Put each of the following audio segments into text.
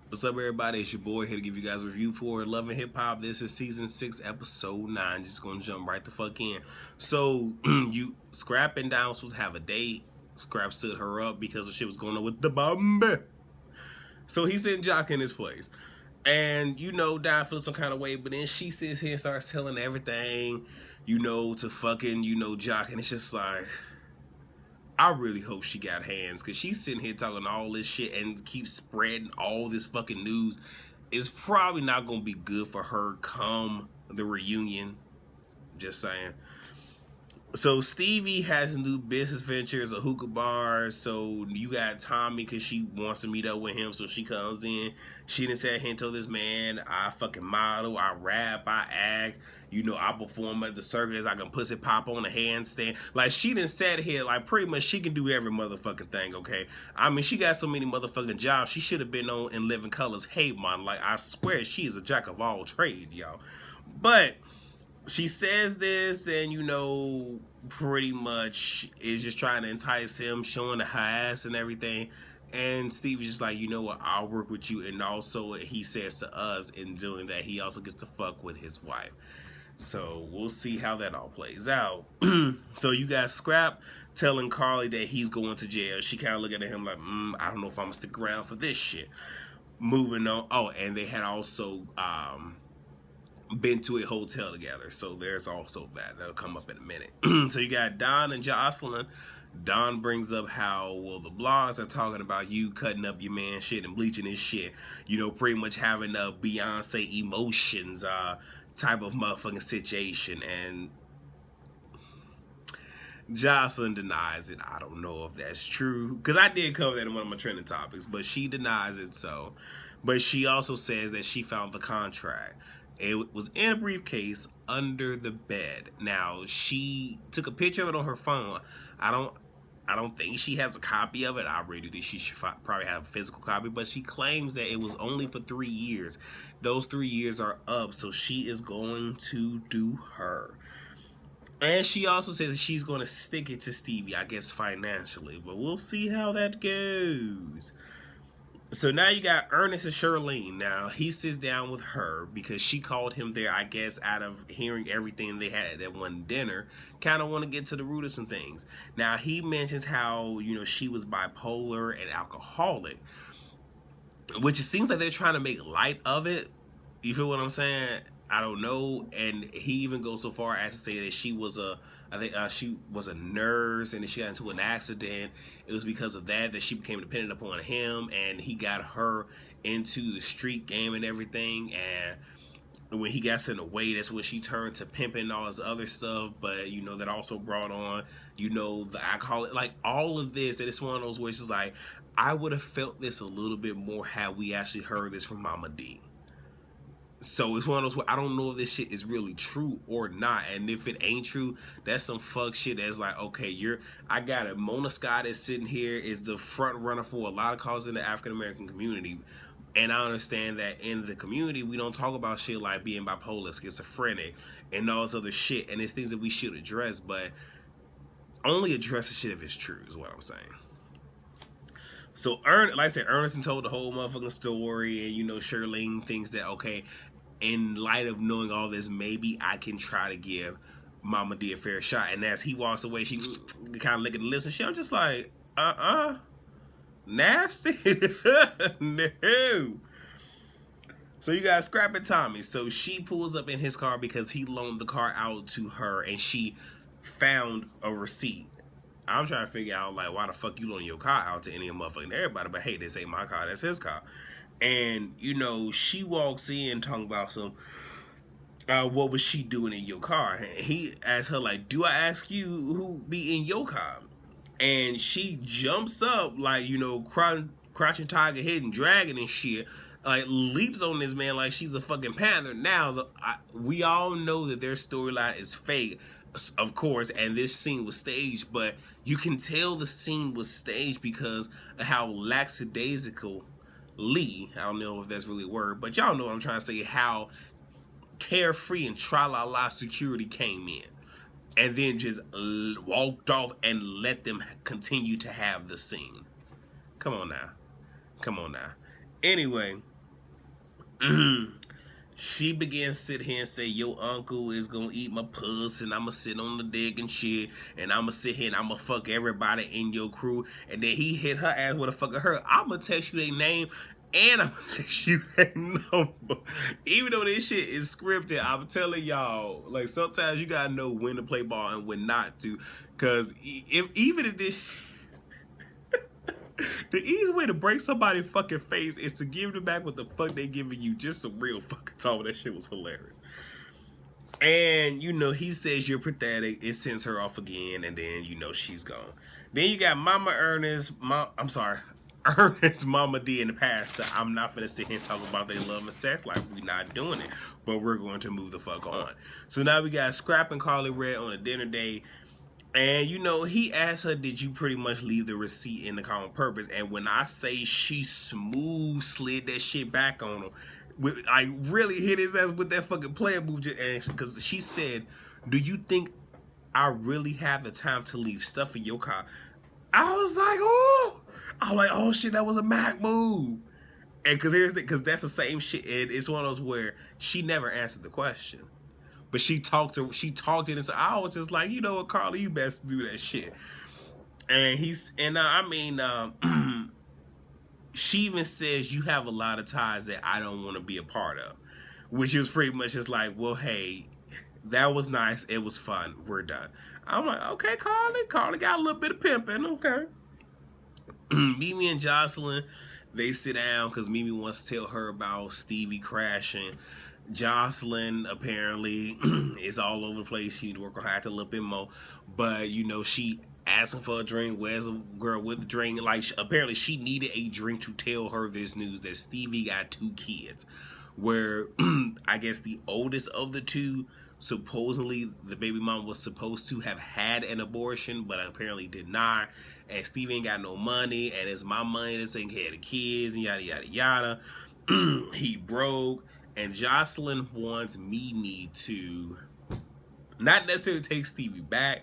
What's up, everybody? It's your boy here to give you guys a review for Love and Hip Hop. This is season 6, episode 9. Just gonna jump right the fuck in. So, you Scrap and Don was supposed to have a date. Scrap stood her up because of shit was going on with the bomb. So he sent Jock in his place. And Don feels some kind of way, but then she sits here and starts telling everything, to fucking, Jock, and it's just like, I really hope she got hands, because she's sitting here talking all this shit and keeps spreading all this fucking news. It's probably not going to be good for her come the reunion. Just saying. So Stevie has new business ventures, a hookah bar. So you got Tommy because she wants to meet up with him. So she comes in. She didn't say here and told this man, I fucking model, I rap, I act. I perform at the circus. I can pussy pop on a handstand. Like, she done sat here, like, pretty much she can do every motherfucking thing, okay? I mean, she got so many motherfucking jobs. She should have been on In Living Colors. Hey, man, like, I swear she is a jack of all trades, y'all. But she says this and pretty much is just trying to entice him, showing her ass and everything. And Steve is just like, you know what, I'll work with you. And also he says to us, in doing that, he also gets to fuck with his wife. So we'll see how that all plays out. So you got Scrap telling Carly that he's going to jail. She kind of looking at him like, I don't know if I'm gonna stick around for this shit. Moving on. Oh, and they had also been to a hotel together, so there's also that'll come up in a minute. So you got Don and Jocelyn. Don brings up how, well, the blogs are talking about you cutting up your man shit and bleaching his shit, pretty much having a Beyonce emotions type of motherfucking situation. And Jocelyn denies it. I don't know if that's true, because I did cover that in one of my trending topics, but she denies it. So, but she also says that she found the contract. It was in a briefcase under the bed. Now, she took a picture of it on her phone. I don't think she has a copy of it. I really think she should probably have a physical copy, but she claims that it was only for 3 years. Those 3 years are up, so she is going to do her. And she also says that she's going to stick it to Stevie, I guess financially, but we'll see how that goes. So now you got Ernest and Shirlene. Now he sits down with her because she called him there, I guess, out of hearing everything they had at that one dinner. Kind of want to get to the root of some things. Now he mentions how, she was bipolar and alcoholic, which it seems like they're trying to make light of it. You feel what I'm saying? I don't know. And he even goes so far as to say that she was she was a nurse, and she got into an accident. It was because of that she became dependent upon him, and he got her into the street game and everything. And when he got sent away, that's when she turned to pimping and all this other stuff. But that also brought on the alcohol, like all of this. And it's one of those where it's just like, I would have felt this a little bit more had we actually heard this from Mama D. So it's one of those where I don't know if this shit is really true or not. And if it ain't true, that's some fuck shit that's like, okay, I got it. Mona Scott is sitting here, is the front runner for a lot of causes in the African American community. And I understand that in the community, we don't talk about shit like being bipolar, schizophrenic, and all this other shit. And it's things that we should address, but only address the shit if it's true, is what I'm saying. So, like I said, Ernest told the whole motherfucking story, and Shirlene thinks that, okay, in light of knowing all this, maybe I can try to give Mama D a fair shot. And as he walks away, she kind of licking the lips and shit. I'm just like, nasty. No. So you got Scrap and Tommy. So she pulls up in his car because he loaned the car out to her, and she found a receipt. I'm trying to figure out, like, why the fuck you loan your car out to any motherfucking everybody? But hey, this ain't my car, that's his car. And she walks in talking about some, what was she doing in your car? And he asked her, like, do I ask you who be in your car? And she jumps up, like, crouching tiger, hidden dragon and shit, like, leaps on this man like she's a fucking panther. Now, we all know that their storyline is fake, of course, and this scene was staged, but you can tell the scene was staged because of how lackadaisical I don't know if that's really a word, but y'all know what I'm trying to say, how carefree and tra-la-la security came in and then just walked off and let them continue to have the scene. Come on now. Anyway, She began to sit here and say, your uncle is gonna eat my puss, and I'ma sit on the dick and shit, and I'ma sit here and I'ma fuck everybody in your crew. And then he hit her ass with a fucking her. I'ma text you their name and I'ma text you their number. Even though this shit is scripted, I'm telling y'all, like, sometimes you gotta know when to play ball and when not to. Cause even if this the easy way to break somebody's fucking face is to give them back what the fuck they giving you. Just some real fucking talk. That shit was hilarious. And, you know, he says you're pathetic. It sends her off again. And then, you know, she's gone. Then you got Mama Ernest. Ernest Mama D in the past. So I'm not finna sit here and talk about their love and sex. Like, we're not doing it. But we're going to move the fuck on. So now we got Scrap and Carly Red on a dinner date. And, you know, he asked her, did you pretty much leave the receipt in the car on purpose? And when I say she smooth slid that shit back on him, I really hit his ass with that fucking player move. Because she said, do you think I really have the time to leave stuff in your car? I was like, oh. I was like, oh shit, that was a Mac move. And because that's the same shit. And it's one of those where she never answered the question. But she talked it, and so I was just like, you know what, Carly, you best do that shit. And she even says you have a lot of ties that I don't want to be a part of, which was pretty much just like, well, hey, that was nice, it was fun, we're done. I'm like, okay, Carly got a little bit of pimping, okay. Mimi and Jocelyn, they sit down because Mimi wants to tell her about Stevie crashing. Jocelyn apparently is all over the place. She need to work on her act a little bit more. But, you know, she asking for a drink. Where's a girl with a drink? Like, apparently she needed a drink to tell her this news that Stevie got 2 kids. Where, I guess the oldest of the 2, supposedly the baby mom was supposed to have had an abortion, but apparently did not. And Stevie ain't got no money. And it's my money that's taking care of the kids and yada, yada, yada. He broke. And Jocelyn wants Mimi to not necessarily take Stevie back,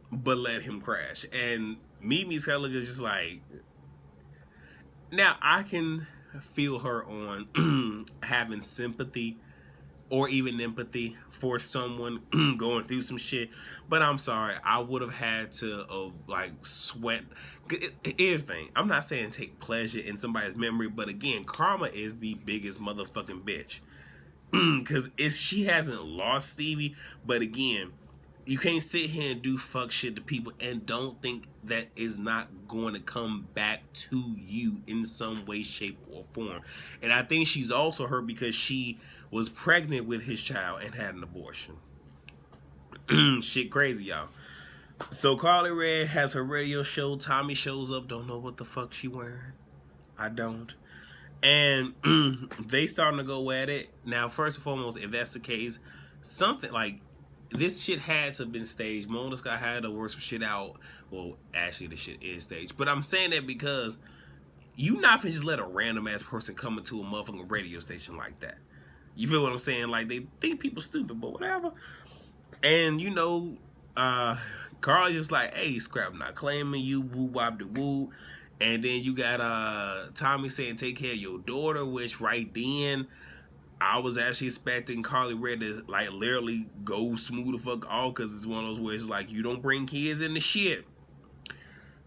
but let him crash. And Mimi's kind of just like, now I can feel her on having sympathy or even empathy for someone going through some shit. But I'm sorry, I would have had to like sweat. Here's the thing, I'm not saying take pleasure in somebody's memory, but again, karma is the biggest motherfucking bitch. Because she hasn't lost Stevie, but again, you can't sit here and do fuck shit to people and don't think that is not going to come back to you in some way, shape, or form. And I think she's also hurt because she was pregnant with his child and had an abortion. Shit crazy, y'all. So Carly Red has her radio show. Tommy shows up. Don't know what the fuck she wearing. I don't. And they starting to go at it. Now, first and foremost, if that's the case, something like this shit had to have been staged. Mona Scott had to work some shit out. Well, actually, the shit is staged. But I'm saying that because you not finna just let a random ass person come into a motherfucking radio station like that. You feel what I'm saying? Like, they think people stupid, but whatever. And, you know, Carl just like, hey, Scrap, not claiming you, woo wop de woo. And then you got Tommy saying take care of your daughter, which right then I was actually expecting Carly Red to like literally go smooth the fuck off, because it's one of those where it's like, you don't bring kids in the shit.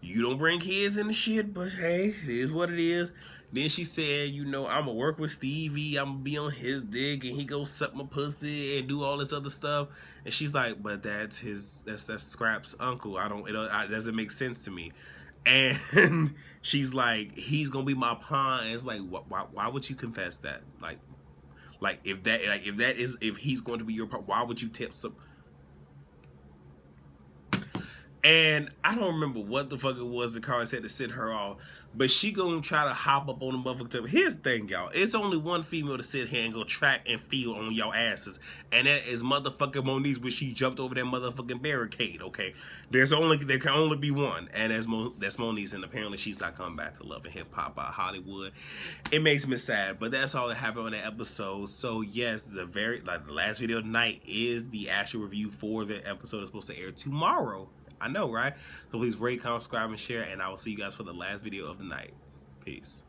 You don't bring kids in the shit, but hey, it is what it is. Then she said, you know, I'm gonna work with Stevie, I'm gonna be on his dick, and he go suck my pussy and do all this other stuff. And she's like, but that's Scrap's uncle. It doesn't make sense to me. And she's like, he's gonna be my pawn. And it's like, why would you confess that? If he's going to be your pawn, why would you tip some? And I don't remember what the fuck it was that Carl said to send her off, but she gonna try to hop up on the motherfucking table. Here's the thing, y'all. It's only one female to sit here and go track and feel on y'all asses, and that is motherfucking Monique, where she jumped over that motherfucking barricade, okay? There can only be one, and that's Monique, and apparently she's not coming back to Love and Hip Hop by Hollywood. It makes me sad, but that's all that happened on that episode. So yes, the last video tonight is the actual review for the episode that's supposed to air tomorrow. I know, right? So please rate, comment, subscribe, and share, and I will see you guys for the last video of the night. Peace.